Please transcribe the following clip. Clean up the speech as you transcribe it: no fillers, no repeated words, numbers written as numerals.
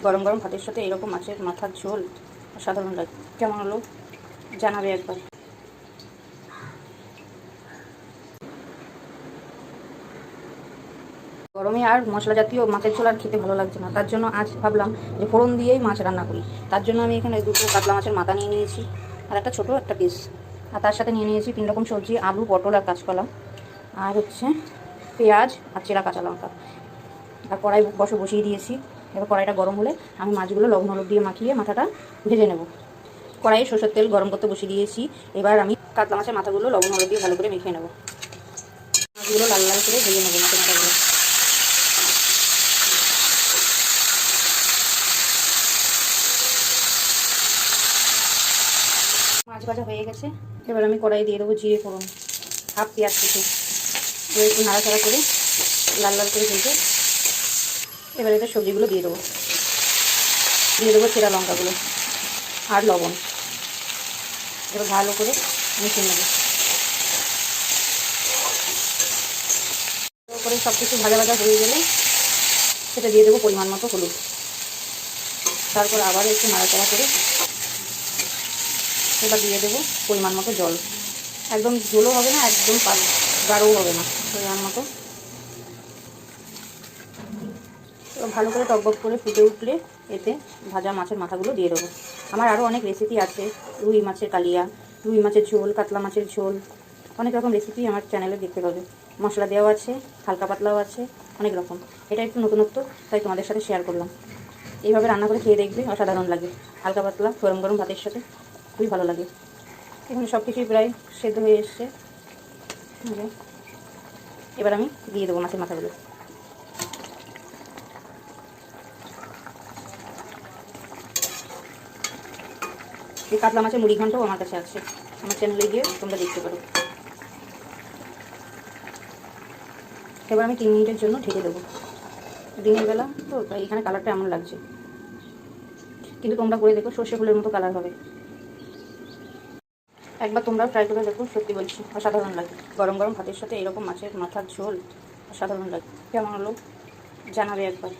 গরম গরম ভাতের সাথে এরকম মাছের মাথার ঝোল অসাধারণ লাগে। কেমন হলো জানাবে একবার। গরমে আর মশলা জাতীয় মাছের ঝোল আর খেতে ভালো লাগছে না, তার জন্য আজ ভাবলাম যে ফোড়ন দিয়েই মাছ রান্না করি। তার জন্য আমি এখানে দুটো কাতলা মাছের মাথা নিয়ে নিয়েছি, আর একটা ছোটো একটা পিস, আর তার সাথে নিয়ে নিয়েছি 3 রকম সবজি, আলু, পটল আর কাঁচকলা, আর হচ্ছে পেঁয়াজ আর চেরা কাঁচা লঙ্কা। আর কড়াই বসিয়ে দিয়েছি। এবার কড়াইটা গরম হলে আমি মাছগুলো লবণ হলুদ দিয়ে মাখিয়ে মাথাটা ভেজে নেব। কড়াইয়ে সরষের তেল গরম করতে বসিয়ে দিয়েছি। এবার আমি কাতলা মাছের মাথাগুলো লবণ হলুদ দিয়ে ভালো করে মেখে নেব। মাছগুলো লাল লাল করে ভেজে নেব মাছের মাথাগুলো। মাছ ভাজা হয়ে গেছে। এবার আমি কড়াই দিয়ে দেবো জিরে ফোড়ন, হাফ পেঁয়াজ কুচি, একটু নাড়াচাড়া করে লাল লাল করে ভেজে এবার এতে সবজিগুলো দিয়ে দেবো চেরা লঙ্কাগুলো আর লবণ। এবার ভালো করে মিশিয়ে নেব। করে সব কিছু ভাজা ভাজা হয়ে গেলে সেটা দিয়ে দেবো পরিমাণ মতো হলুদ। তারপর আবার একটু নাড়াচাড়া করে এবার দিয়ে দেবো পরিমাণ মতো জল। একদম ঝোলও হবে না, একদম গাঢ়ও হবে না, পরিমাণ মতো। এবার ভালো করে টকবক করে ফুটে উঠলে এতে ভাজা মাছের মাথাগুলো দিয়ে দেবো। আমার আরও অনেক রেসিপি আছে, রুই মাছের কালিয়া, রুই মাছের ঝোল, কাতলা মাছের ঝোল, অনেক রকম রেসিপি আমার চ্যানেলে দেখতে পাবে। মশলা দেওয়া আছে, হালকা পাতলাও আছে, অনেক রকম। এটা একটু নতুনত্ব, তাই তোমাদের সাথে শেয়ার করলাম। এইভাবে রান্না করে খেয়ে দেখবে, অসাধারণ লাগে। হালকা পাতলা গরম গরম ভাতের সাথে খুবই ভালো লাগে। এখানে সব কিছুই প্রায় সেদ্ধ হয়ে এসছে। এবার আমি দিয়ে দেবো মাছের মাথাগুলো। এই কাতলা মাছের মুড়ি ঘন্টও আমার কাছে আছে, আমার চ্যানেলে গিয়ে তোমরা দেখতে পারো। এবার আমি 3 মিনিটের জন্য ঢেকে দেবো। দিনের বেলা তো তাই এখানে কালারটা এমন লাগছে, কিন্তু তোমরা করে দেখো, সর্ষে ফুলের মতো কালার হবে। একবার তোমরাও ট্রাই করে দেখো, সত্যি বলছি অসাধারণ লাগে। গরম গরম ভাতের সাথে এরকম মাছের মাথার ঝোল অসাধারণ লাগে। কেমন হলো জানাবে একবার।